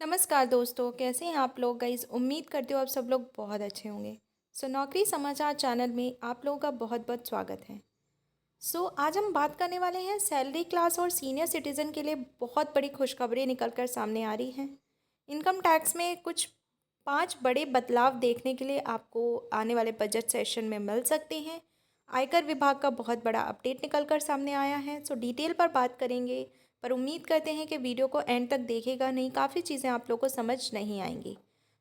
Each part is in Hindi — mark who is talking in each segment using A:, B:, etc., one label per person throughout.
A: नमस्कार दोस्तों, कैसे हैं आप लोग। गाइस उम्मीद करते हो आप सब लोग बहुत अच्छे होंगे। नौकरी समाचार चैनल में आप लोगों का बहुत बहुत स्वागत है। आज हम बात करने वाले हैं सैलरी क्लास और सीनियर सिटीज़न के लिए बहुत बड़ी खुशखबरी निकल कर सामने आ रही हैं। इनकम टैक्स में कुछ 5 बड़े बदलाव देखने के लिए आपको आने वाले बजट सेशन में मिल सकते हैं। आयकर विभाग का बहुत बड़ा अपडेट निकल कर सामने आया है। डिटेल पर बात करेंगे, पर उम्मीद करते हैं कि वीडियो को एंड तक देखेगा, नहीं काफ़ी चीज़ें आप लोग को समझ नहीं आएंगी।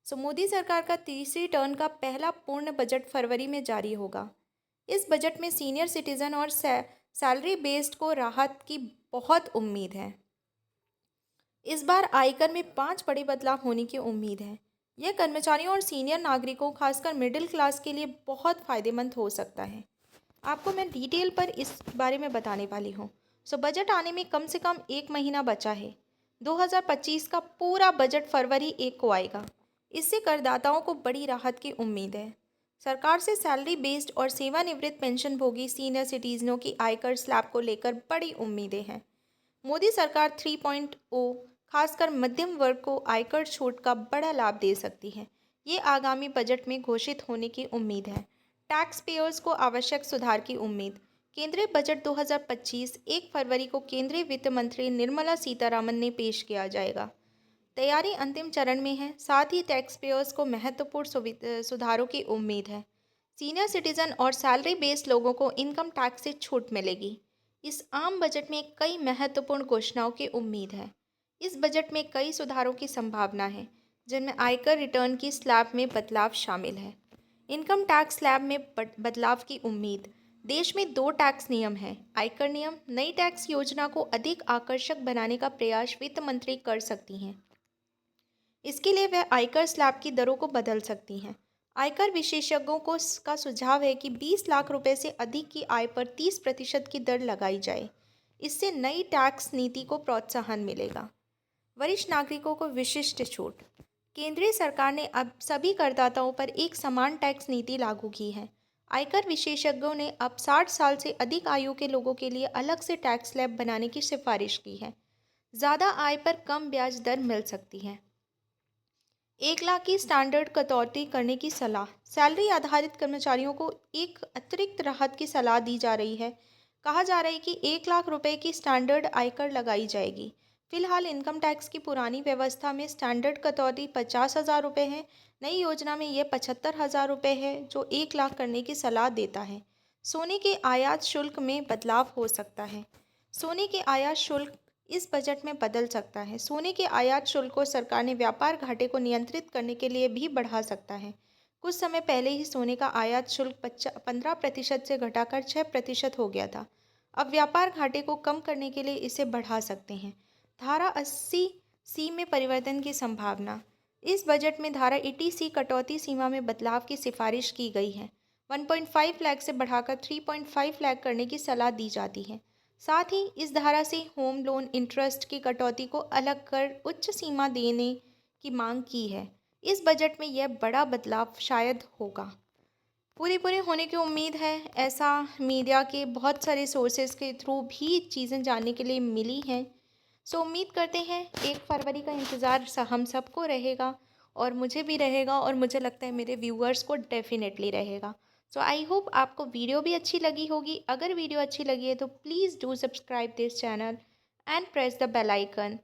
A: मोदी सरकार का तीसरी टर्न का पहला पूर्ण बजट फरवरी में जारी होगा। इस बजट में सीनियर सिटीज़न और सैलरी बेस्ड को राहत की बहुत उम्मीद है। इस बार आयकर में 5 बड़े बदलाव होने की उम्मीद है। यह कर्मचारियों और सीनियर नागरिकों, खासकर मिडिल क्लास के लिए बहुत फ़ायदेमंद हो सकता है। आपको मैं डिटेल पर इस बारे में बताने वाली हूँ। बजट आने में कम से कम 1 महीना बचा है। 2025 का पूरा बजट फरवरी 1 को आएगा। इससे करदाताओं को बड़ी राहत की उम्मीद है। सरकार से सैलरी बेस्ड और सेवानिवृत्त पेंशनभोगी सीनियर सिटीजनों की आयकर स्लैब को लेकर बड़ी उम्मीदें हैं। मोदी सरकार 3.0 खासकर मध्यम वर्ग को आयकर छूट का बड़ा लाभ दे सकती है। ये आगामी बजट में घोषित होने की उम्मीद है। टैक्स पेयर्स को आवश्यक सुधार की उम्मीद। केंद्रीय बजट 2025 1 फरवरी को केंद्रीय वित्त मंत्री निर्मला सीतारामन ने पेश किया जाएगा। तैयारी अंतिम चरण में है। साथ ही टैक्स पेयर्स को महत्वपूर्ण सुधारों की उम्मीद है। सीनियर सिटीजन और सैलरी बेस्ड लोगों को इनकम टैक्स से छूट मिलेगी। इस आम बजट में कई महत्वपूर्ण घोषणाओं की उम्मीद है। इस बजट में कई सुधारों की संभावना है, जिनमें आयकर रिटर्न की स्लैब में बदलाव शामिल है। इनकम टैक्स स्लैब में बदलाव की उम्मीद। देश में 2 टैक्स नियम हैं। आयकर नियम। नई टैक्स योजना को अधिक आकर्षक बनाने का प्रयास वित्त मंत्री कर सकती हैं। इसके लिए वह आयकर स्लैब की दरों को बदल सकती हैं। आयकर विशेषज्ञों को का सुझाव है कि 20 लाख रुपए से अधिक की आय पर 30% की दर लगाई जाए। इससे नई टैक्स नीति को प्रोत्साहन मिलेगा। वरिष्ठ नागरिकों को विशिष्ट छूट। केंद्रीय सरकार ने अब सभी करदाताओं पर एक समान टैक्स नीति लागू की है। आयकर विशेषज्ञों ने अब 60 साल से अधिक आयु के लोगों के लिए अलग से टैक्स स्लैब बनाने की सिफारिश की है। ज़्यादा आय पर कम ब्याज दर मिल सकती है। 1 लाख की स्टैंडर्ड कटौती करने की सलाह। सैलरी आधारित कर्मचारियों को एक अतिरिक्त राहत की सलाह दी जा रही है। कहा जा रहा है कि 1 लाख रुपए की स्टैंडर्ड आयकर लगाई जाएगी। फिलहाल इनकम टैक्स की पुरानी व्यवस्था में स्टैंडर्ड कटौती 50,000 रुपये है। नई योजना में यह 75,000 रुपये है, जो 1 लाख करने की सलाह देता है। सोने के आयात शुल्क में बदलाव हो सकता है। सोने के आयात शुल्क इस बजट में बदल सकता है। सोने के आयात शुल्क को सरकार ने व्यापार घाटे को नियंत्रित करने के लिए भी बढ़ा सकता है। कुछ समय पहले ही सोने का आयात शुल्क 15% से घटाकर 6% हो गया था। अब व्यापार घाटे को कम करने के लिए इसे बढ़ा सकते हैं। धारा 80C में परिवर्तन की संभावना। इस बजट में धारा 80C कटौती सीमा में बदलाव की सिफारिश की गई है। 1.5 लाख से बढ़ाकर 3.5 लाख करने की सलाह दी जाती है। साथ ही इस धारा से होम लोन इंटरेस्ट की कटौती को अलग कर उच्च सीमा देने की मांग की है। इस बजट में यह बड़ा बदलाव शायद होगा। पूरी होने की उम्मीद है। ऐसा मीडिया के बहुत सारे सोर्सेज के थ्रू भी चीज़ें जानने के लिए मिली हैं। उम्मीद करते हैं 1 फरवरी का इंतज़ार हम सबको रहेगा, और मुझे भी रहेगा, और मुझे लगता है मेरे व्यूअर्स को डेफिनेटली रहेगा। आई होप आपको वीडियो भी अच्छी लगी होगी। अगर वीडियो अच्छी लगी है तो please do subscribe this channel and press the bell icon,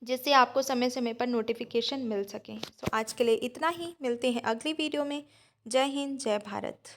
A: जिससे आपको समय समय पर नोटिफिकेशन मिल सके। आज के लिए इतना ही। मिलते हैं अगली वीडियो में। जय हिंद, जय भारत।